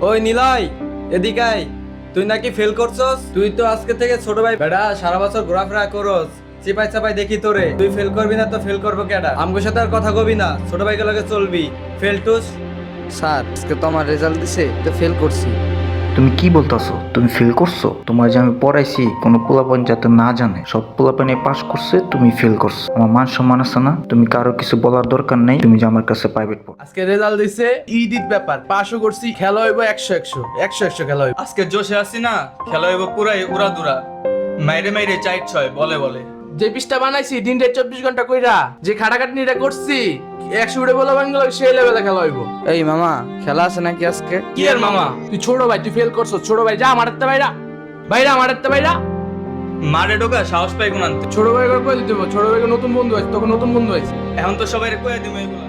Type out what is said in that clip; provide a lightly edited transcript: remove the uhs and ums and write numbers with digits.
ওই নিলয়, এদিকে আয়। তুই নাকি ফেল করছস? তুই তো আজকে থেকে ছোট ভাই বেটা সারা বছর ঘোরাফেরা করস। চিপাই চাপাই দেখি তোরে। তুই ফেল করবি না তো ফেল করবো কেডা? আমগোর সাথে আর কথা কবি না, ছোট ভাইকে লগে চলবি। ফেল টুস। স্যার আজকে তো আমার রেজাল্ট দিছে, তো ফেল করছি। তুমি কি বলতাছো? তুমি ফেল করছো? তোমার যে আমি পড়াইছি কোনো পোলাপান যাতে না জানে, সব পোলাপানে পাস করছে, তুমি ফেল করছো। আমার মান সম্মান আছে না? তুমি কারো কিছু বলার দরকার নেই, তুমি যে আমার কাছে প্রাইভেট পড়ো। আজকে রেজাল্ট দিছে, ঈদ ব্যাপার, পাশও করছি, খেলা হইব 100 খেলা হইব। আজকে জোশে আসি না, খেলা হইব পুরাই উড়াদুরা। মাইরে মাইরে চাইট ছয় বলে বলে। যে পিসটা বানাইছি দিন রাত 24 ঘন্টা কইরা, যে খাটাখাটনিটা করছি 100 উড়ে বলা বাংলা সেই লেভেলে খেলা হইব। এই মামা, খেলা আছে নাকি আজকে? কি আর মামা? তুই ছোট ভাই, তুই ফেল করছো। ছোট ভাই যা আমার হাতে বাইরা, বাইরা আমার হাতে বাইরা। মারে ঢোকা সাহস পাই কোন আনতে। ছোট ভাই কই দিতে হবে? ছোট ভাইকে নতুন বন্ধু আছে, তখন নতুন বন্ধু আছে। এখন তো সবাই কয়ে দিবে এগুলো।